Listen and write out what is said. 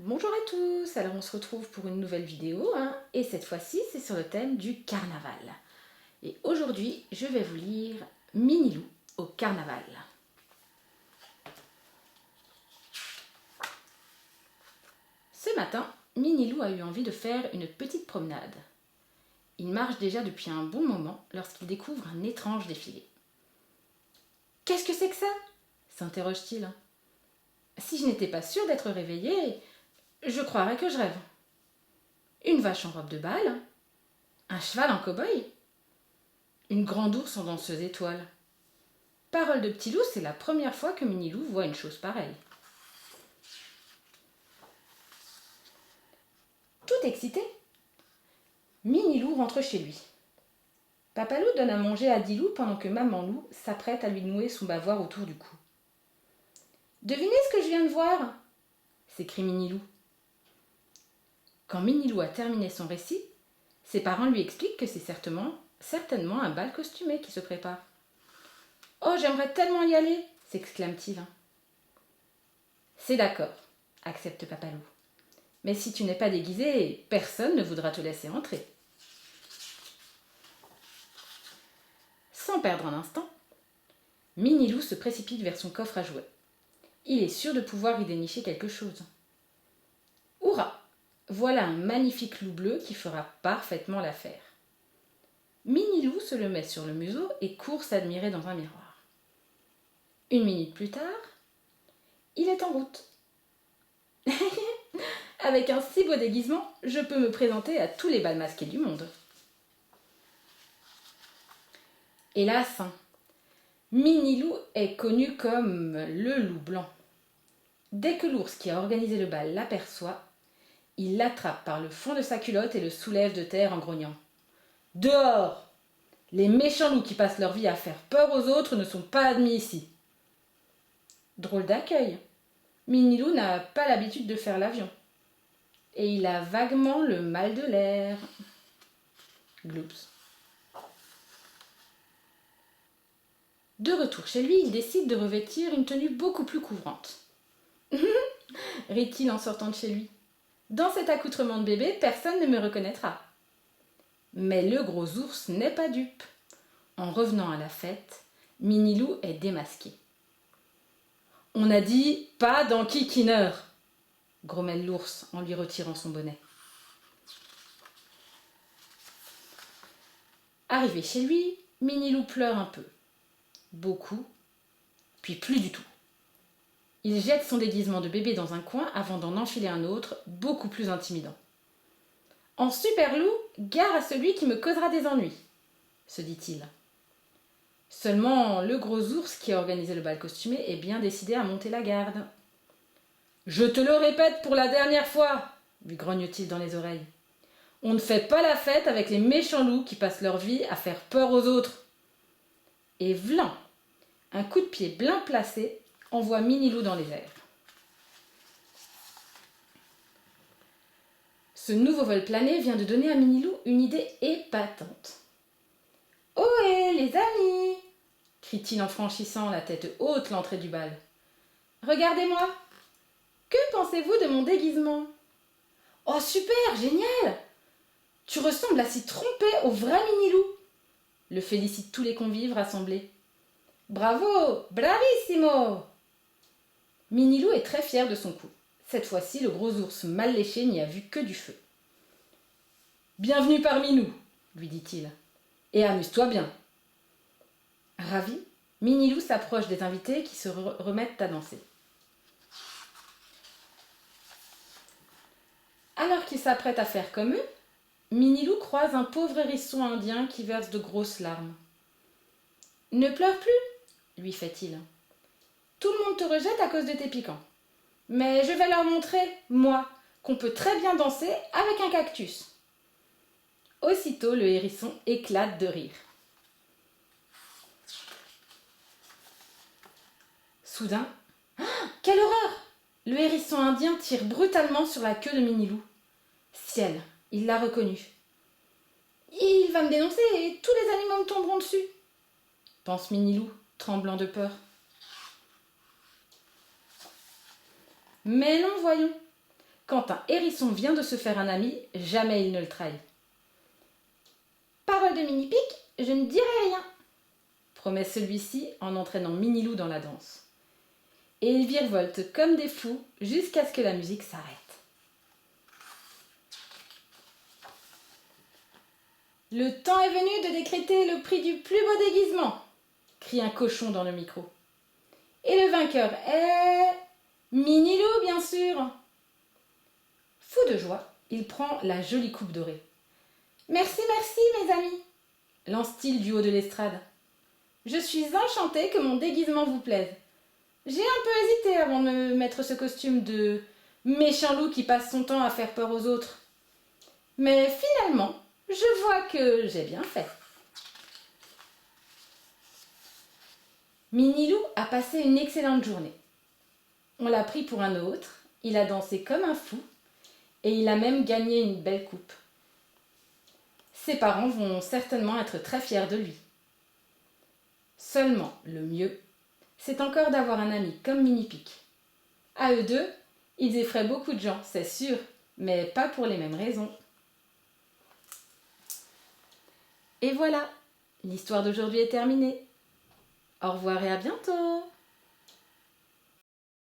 Bonjour à tous, alors on se retrouve pour une nouvelle vidéo et cette fois-ci c'est sur le thème du carnaval. Et aujourd'hui je vais vous lire Minilou au carnaval. Ce matin, Minilou a eu envie de faire une petite promenade. Il marche déjà depuis un bon moment lorsqu'il découvre un étrange défilé. « Qu'est-ce que c'est que ça ?» s'interroge-t-il. « Si je n'étais pas sûre d'être réveillée, je croirais que je rêve. Une vache en robe de bal, un cheval en cow-boy, une grande ours en danseuse étoile. Parole de petit loup, c'est la première fois que Minilou voit une chose pareille. » Tout excité, Minilou rentre chez lui. Papa loup donne à manger à Dilou pendant que maman loup s'apprête à lui nouer son bavoir autour du cou. « Devinez ce que je viens de voir ?» s'écrie Minilou. Quand Minilou a terminé son récit, ses parents lui expliquent que c'est certainement un bal costumé qui se prépare. « Oh, j'aimerais tellement y aller !» s'exclame-t-il. « C'est d'accord, » accepte Papa loup. « Mais si tu n'es pas déguisé, personne ne voudra te laisser entrer. » Sans perdre un instant, Minilou se précipite vers son coffre à jouets. Il est sûr de pouvoir y dénicher quelque chose. Hourra! Voilà un magnifique loup bleu qui fera parfaitement l'affaire. Minilou se le met sur le museau et court s'admirer dans un miroir. Une minute plus tard, il est en route. Avec un si beau déguisement, je peux me présenter à tous les bals masqués du monde. Hélas, Minilou est connu comme le loup blanc. Dès que l'ours qui a organisé le bal l'aperçoit, il l'attrape par le fond de sa culotte et le soulève de terre en grognant. « Dehors ! Les méchants loups qui passent leur vie à faire peur aux autres ne sont pas admis ici. » Drôle d'accueil. Minilou n'a pas l'habitude de faire l'avion. Et il a vaguement le mal de l'air. Gloops. De retour chez lui, il décide de revêtir une tenue beaucoup plus couvrante. Rit-il en sortant de chez lui. Dans cet accoutrement de bébé, personne ne me reconnaîtra. Mais le gros ours n'est pas dupe. En revenant à la fête, Minilou est démasqué. « On a dit pas d'enquiquineur !» grommelle l'ours en lui retirant son bonnet. Arrivé chez lui, Minilou pleure un peu. Beaucoup, puis plus du tout. Il jette son déguisement de bébé dans un coin avant d'en enfiler un autre, beaucoup plus intimidant. « En super loup, gare à celui qui me causera des ennuis !» se dit-il. Seulement, le gros ours qui a organisé le bal costumé est bien décidé à monter la garde. « Je te le répète pour la dernière fois !» lui grogne-t-il dans les oreilles. « On ne fait pas la fête avec les méchants loups qui passent leur vie à faire peur aux autres. » Et vlan, un coup de pied bien placé envoie Minilou dans les airs. Ce nouveau vol plané vient de donner à Minilou une idée épatante. « Ohé, les amis !» crie-t-il en franchissant la tête haute l'entrée du bal. « Regardez-moi! Que pensez-vous de mon déguisement? Oh super, génial! Tu ressembles à s'y tromper au vrai Minilou !» le félicitent tous les convives rassemblés. « Bravo! Bravissimo !» Minilou est très fier de son coup. Cette fois-ci, le gros ours mal léché n'y a vu que du feu. « Bienvenue parmi nous, » lui dit-il, « et amuse-toi bien. » Ravi, Minilou s'approche des invités qui se remettent à danser. Alors qu'il s'apprête à faire comme eux, Minilou croise un pauvre hérisson indien qui verse de grosses larmes. « Ne pleure plus, » lui fait-il. « Tout le monde te rejette à cause de tes piquants. Mais je vais leur montrer, moi, qu'on peut très bien danser avec un cactus. » Aussitôt, le hérisson éclate de rire. Soudain, quelle horreur! Le hérisson indien tire brutalement sur la queue de Minilou. Ciel, il l'a reconnu. « Il va me dénoncer et tous les animaux me tomberont dessus !» pense Minilou, tremblant de peur. Mais non, voyons. Quand un hérisson vient de se faire un ami, jamais il ne le trahit. Parole de Mini-Pic, je ne dirai rien, promet celui-ci en entraînant Minilou dans la danse. Et ils virevoltent comme des fous jusqu'à ce que la musique s'arrête. Le temps est venu de décréter le prix du plus beau déguisement, crie un cochon dans le micro. Et le vainqueur est... Minilou, bien sûr. Fou de joie, il prend la jolie coupe dorée. Merci, merci, mes amis, lance-t-il du haut de l'estrade. Je suis enchantée que mon déguisement vous plaise. J'ai un peu hésité avant de me mettre ce costume de méchant loup qui passe son temps à faire peur aux autres. Mais finalement, je vois que j'ai bien fait. Minilou a passé une excellente journée. On l'a pris pour un autre, il a dansé comme un fou et il a même gagné une belle coupe. Ses parents vont certainement être très fiers de lui. Seulement, le mieux, c'est encore d'avoir un ami comme Mini-Pic. À eux deux, ils effraient beaucoup de gens, c'est sûr, mais pas pour les mêmes raisons. Et voilà, l'histoire d'aujourd'hui est terminée. Au revoir et à bientôt!